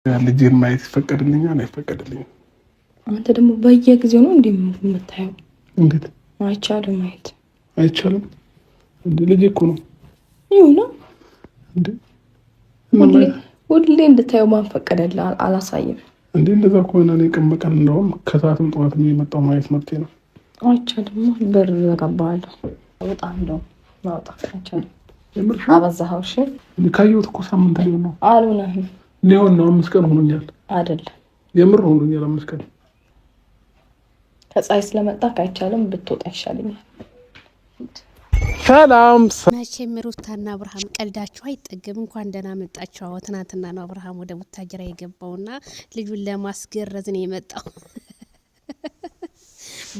ልጄን ማየት ይፈቀድልኛል አይፈቀድልኝም? አንተ ደግሞ በየጊዜው ነው እንዴ የምታየው? እንዴት አይቻልም? ማየት አይቻልም እንዴ? ልጄ እኮ ነው። ይሁና እንዴ ሁሌ እንድታየው ማን ፈቀደልህ? አላሳይም እንዴ? እንደዛ ከሆነ እኔ ቀን በቀን እንደውም ከሰዓትም ጠዋትም የመጣው ማየት መብቴ ነው። አይቻልም። በር ዘጋባለሁ። በጣም ነው ማውጣት አይቻልም። አበዛኸው። እሺ ካየሁት እኮ ሳምንት ሊሆን ነው። አልሆነህም። ሊሆን ነው 5 ቀን ሆኖኛል። አይደለም የምር ሆኖኛል 5 ቀን። ከፀሐይ ስለመጣ አይቻልም። ብትወጣ ይሻለኛል። ሰላም። መቼም ሩታና አብርሃም ቀልዳችሁ አይጠግም። እንኳን ደህና መጣችሁ። ትናንትና ነው አብርሃም ወደ ቡታጅራ የገባውና ልጁን ለማስገረዝ ነው የመጣው።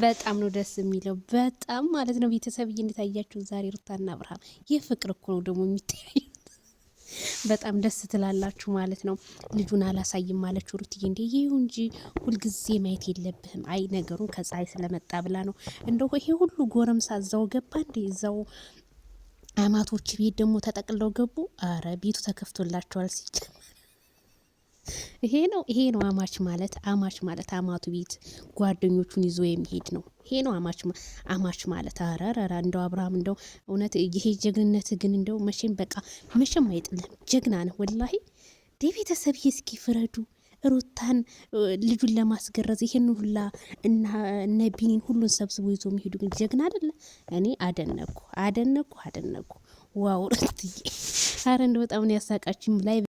በጣም ነው ደስ የሚለው፣ በጣም ማለት ነው። ቤተሰብዬ እንድታያችሁ ዛሬ ሩታና አብርሃም ይህ ፍቅር እኮ ነው ደግሞ የሚታዩት። በጣም ደስ ትላላችሁ ማለት ነው። ልጁን አላሳይም ማለች ሩትዬ። እንዴ ይሁ እንጂ ሁልጊዜ ማየት የለብህም። አይ ነገሩን ከፀሐይ ስለመጣ ብላ ነው። እንደው ይሄ ሁሉ ጎረምሳ እዛው ገባ እንዴ? እዛው አማቶች ቤት ደግሞ ተጠቅለው ገቡ። አረ ቤቱ ተከፍቶላቸዋል ሲጀምር። ይሄ ነው አማች ማለት አማቱ ቤት ጓደኞቹን ይዞ የሚሄድ ነው። ይሄ ነው አማች ማለት። አረረራ እንደው አብርሃም እንደው እውነት ይሄ ጀግንነት ግን እንደው መቼም አይጥልም። ጀግና ነው ወላሂ። ቤተሰብ እስኪ ፍረዱ። ሩታን ልጁን ለማስገረዝ ይሄን ሁላ እና ነቢኒን ሁሉን ሰብስቦ ይዞ የሚሄዱ ግን ጀግና አይደለ? እኔ አደነኩ። ዋው ሩትዬ፣ አረ እንደው በጣም ነው ያሳቃችሁ ላይ